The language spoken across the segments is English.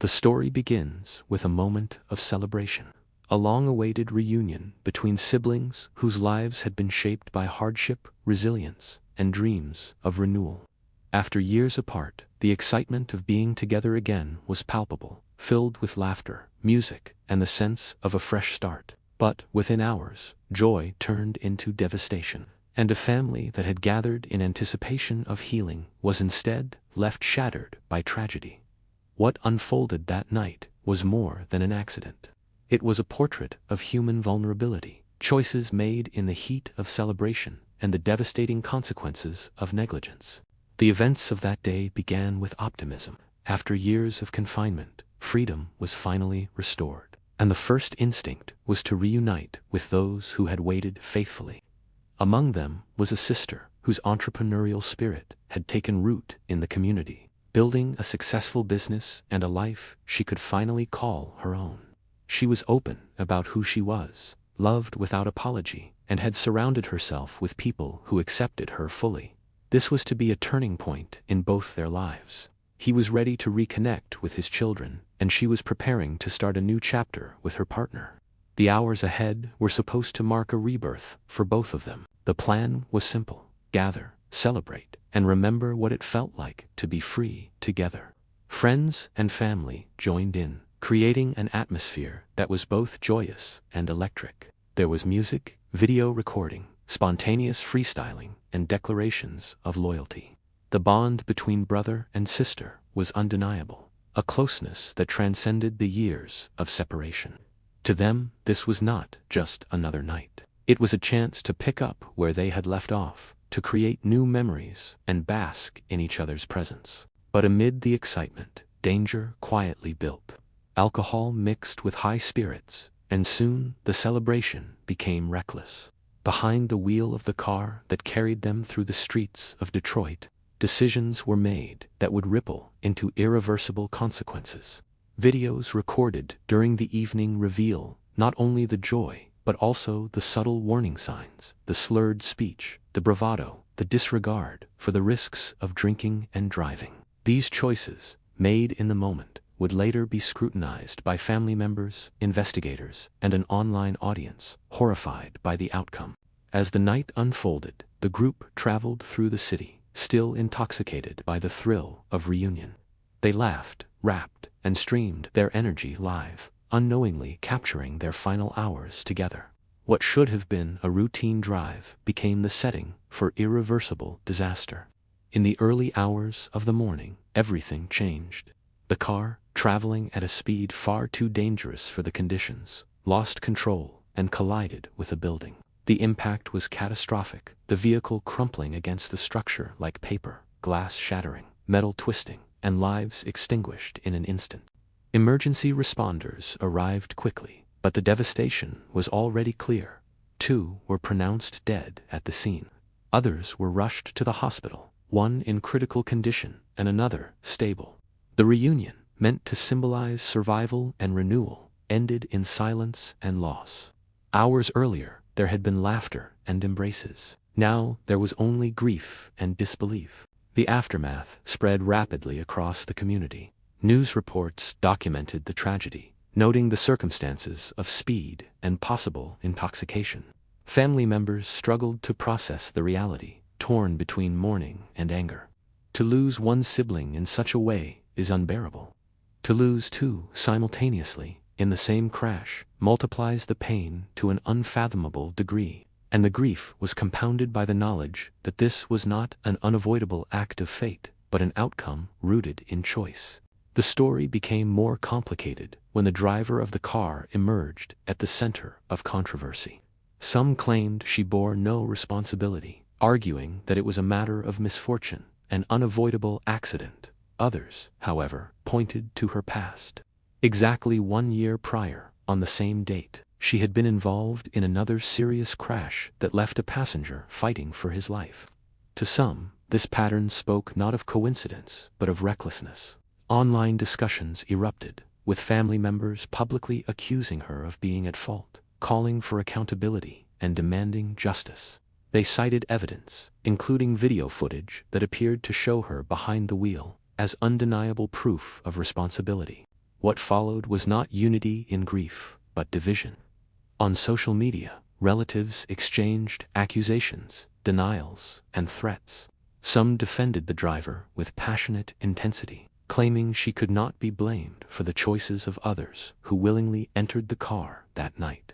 The story begins with a moment of celebration. A long-awaited reunion between siblings whose lives had been shaped by hardship, resilience, and dreams of renewal. After years apart, the excitement of being together again was palpable, filled with laughter, music, and the sense of a fresh start. But within hours, joy turned into devastation, and a family that had gathered in anticipation of healing was instead left shattered by tragedy. What unfolded that night was more than an accident. It was a portrait of human vulnerability, choices made in the heat of celebration, and the devastating consequences of negligence. The events of that day began with optimism. After years of confinement, freedom was finally restored, and the first instinct was to reunite with those who had waited faithfully. Among them was a sister whose entrepreneurial spirit had taken root in the community, building a successful business and a life she could finally call her own. She was open about who she was, loved without apology, and had surrounded herself with people who accepted her fully. This was to be a turning point in both their lives. He was ready to reconnect with his children, and she was preparing to start a new chapter with her partner. The hours ahead were supposed to mark a rebirth for both of them. The plan was simple: gather, celebrate, and remember what it felt like to be free together. Friends and family joined in, creating an atmosphere that was both joyous and electric. There was music, video recording, spontaneous freestyling, and declarations of loyalty. The bond between brother and sister was undeniable, a closeness that transcended the years of separation. To them, this was not just another night. It was a chance to pick up where they had left off, to create new memories and bask in each other's presence. But amid the excitement, danger quietly built. Alcohol mixed with high spirits, and soon the celebration became reckless. Behind the wheel of the car that carried them through the streets of Detroit, decisions were made that would ripple into irreversible consequences. Videos recorded during the evening reveal not only the joy, but also the subtle warning signs, the slurred speech, the bravado, the disregard for the risks of drinking and driving. These choices, made in the moment, would later be scrutinized by family members, investigators, and an online audience, horrified by the outcome. As the night unfolded, the group traveled through the city, still intoxicated by the thrill of reunion. They laughed, rapped, and streamed their energy live, unknowingly capturing their final hours together. What should have been a routine drive became the setting for irreversible disaster. In the early hours of the morning, everything changed. The car, traveling at a speed far too dangerous for the conditions, lost control and collided with a building. The impact was catastrophic, the vehicle crumpling against the structure like paper, glass shattering, metal twisting, and lives extinguished in an instant. Emergency responders arrived quickly, but the devastation was already clear. 2 were pronounced dead at the scene. Others were rushed to the hospital, one in critical condition and another stable. The reunion, meant to symbolize survival and renewal, ended in silence and loss. Hours earlier, there had been laughter and embraces. Now there was only grief and disbelief. The aftermath spread rapidly across the community. News reports documented the tragedy, noting the circumstances of speed and possible intoxication. Family members struggled to process the reality, torn between mourning and anger. To lose one sibling in such a way is unbearable. To lose 2 simultaneously in the same crash multiplies the pain to an unfathomable degree, and the grief was compounded by the knowledge that this was not an unavoidable act of fate, but an outcome rooted in choice. The story became more complicated when the driver of the car emerged at the center of controversy. Some claimed she bore no responsibility, arguing that it was a matter of misfortune, an unavoidable accident. Others, however, pointed to her past. Exactly 1 year prior, on the same date, she had been involved in another serious crash that left a passenger fighting for his life. To some, this pattern spoke not of coincidence, but of recklessness. Online discussions erupted, with family members publicly accusing her of being at fault, calling for accountability, and demanding justice. They cited evidence, including video footage that appeared to show her behind the wheel, as undeniable proof of responsibility. What followed was not unity in grief, but division. On social media, relatives exchanged accusations, denials, and threats. Some defended the driver with passionate intensity, claiming she could not be blamed for the choices of others who willingly entered the car that night.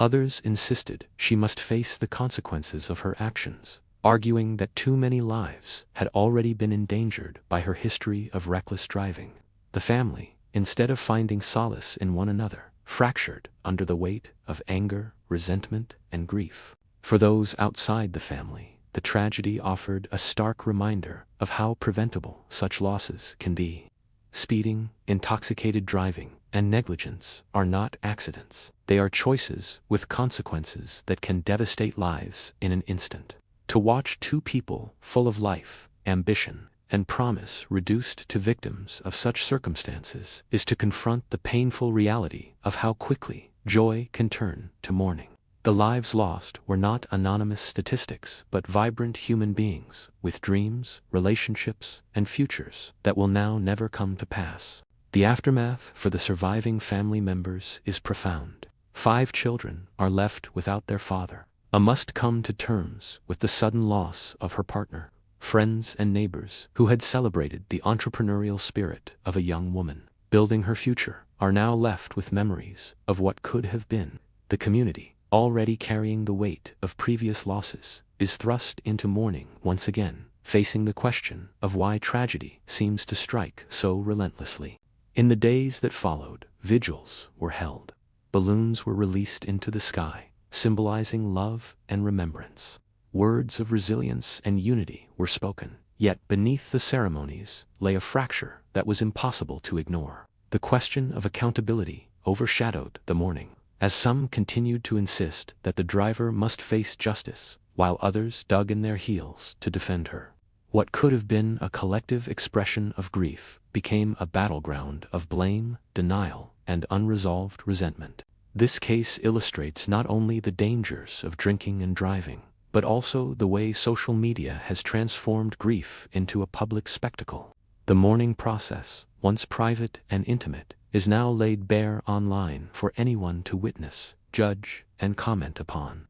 Others insisted she must face the consequences of her actions, arguing that too many lives had already been endangered by her history of reckless driving. The family, instead of finding solace in one another, fractured under the weight of anger, resentment, and grief. For those outside the family, the tragedy offered a stark reminder of how preventable such losses can be. Speeding, intoxicated driving, and negligence are not accidents. They are choices with consequences that can devastate lives in an instant. To watch two people full of life, ambition, and promise reduced to victims of such circumstances is to confront the painful reality of how quickly joy can turn to mourning. The lives lost were not anonymous statistics, but vibrant human beings with dreams, relationships, and futures that will now never come to pass. The aftermath for the surviving family members is profound. 5 children are left without their father. A must come to terms with the sudden loss of her partner. Friends and neighbors who had celebrated the entrepreneurial spirit of a young woman building her future are now left with memories of what could have been. The community, already carrying the weight of previous losses, is thrust into mourning once again, facing the question of why tragedy seems to strike so relentlessly. In the days that followed, vigils were held. Balloons were released into the sky, symbolizing love and remembrance. Words of resilience and unity were spoken, yet beneath the ceremonies lay a fracture that was impossible to ignore. The question of accountability overshadowed the mourning, as some continued to insist that the driver must face justice, while others dug in their heels to defend her. What could have been a collective expression of grief became a battleground of blame, denial, and unresolved resentment. This case illustrates not only the dangers of drinking and driving, but also the way social media has transformed grief into a public spectacle. The mourning process, once private and intimate, is now laid bare online for anyone to witness, judge, and comment upon.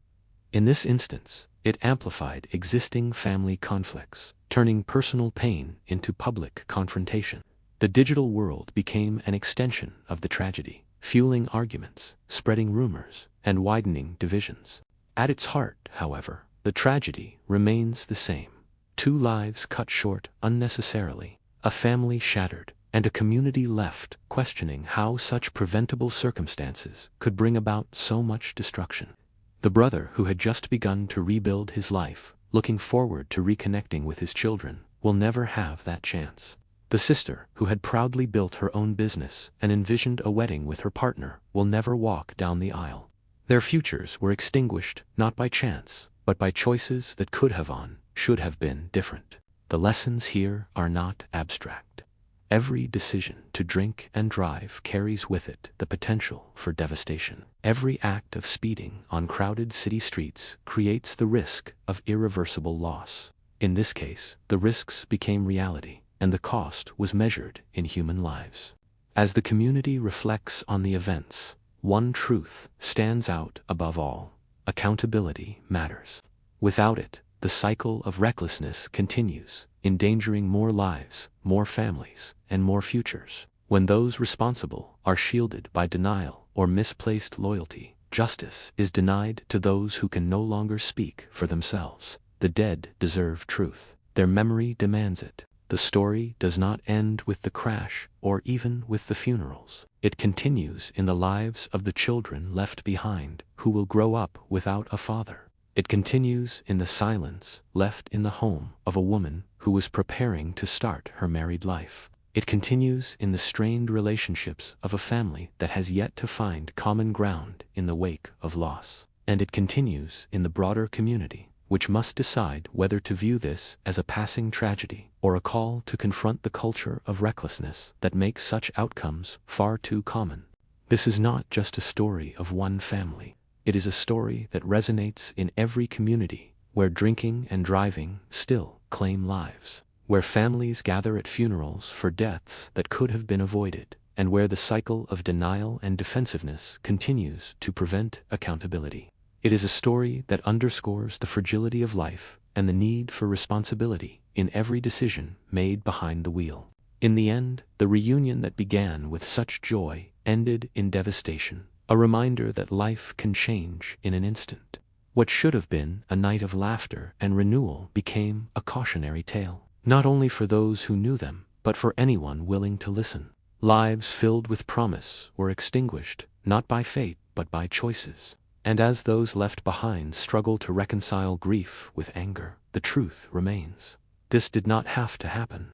In this instance, it amplified existing family conflicts, turning personal pain into public confrontation. The digital world became an extension of the tragedy, fueling arguments, spreading rumors, and widening divisions. At its heart, however, the tragedy remains the same. 2 lives cut short unnecessarily, a family shattered, and a community left questioning how such preventable circumstances could bring about so much destruction. The brother who had just begun to rebuild his life, looking forward to reconnecting with his children, will never have that chance. The sister who had proudly built her own business and envisioned a wedding with her partner will never walk down the aisle. Their futures were extinguished not by chance, but by choices that should have been different. The lessons here are not abstract. Every decision to drink and drive carries with it the potential for devastation. Every act of speeding on crowded city streets creates the risk of irreversible loss. In this case, the risks became reality, and the cost was measured in human lives. As the community reflects on the events, one truth stands out above all: accountability matters. Without it, the cycle of recklessness continues, endangering more lives, more families, and more futures. When those responsible are shielded by denial or misplaced loyalty, justice is denied to those who can no longer speak for themselves. The dead deserve truth. Their memory demands it. The story does not end with the crash or even with the funerals. It continues in the lives of the children left behind, who will grow up without a father. It continues in the silence left in the home of a woman who was preparing to start her married life. It continues in the strained relationships of a family that has yet to find common ground in the wake of loss. And it continues in the broader community, which must decide whether to view this as a passing tragedy or a call to confront the culture of recklessness that makes such outcomes far too common. This is not just a story of one family. It is a story that resonates in every community, where drinking and driving still claim lives, where families gather at funerals for deaths that could have been avoided, and where the cycle of denial and defensiveness continues to prevent accountability. It is a story that underscores the fragility of life and the need for responsibility in every decision made behind the wheel. In the end, the reunion that began with such joy ended in devastation, a reminder that life can change in an instant. What should have been a night of laughter and renewal became a cautionary tale, not only for those who knew them, but for anyone willing to listen. Lives filled with promise were extinguished, not by fate, but by choices. And as those left behind struggle to reconcile grief with anger, the truth remains. This did not have to happen.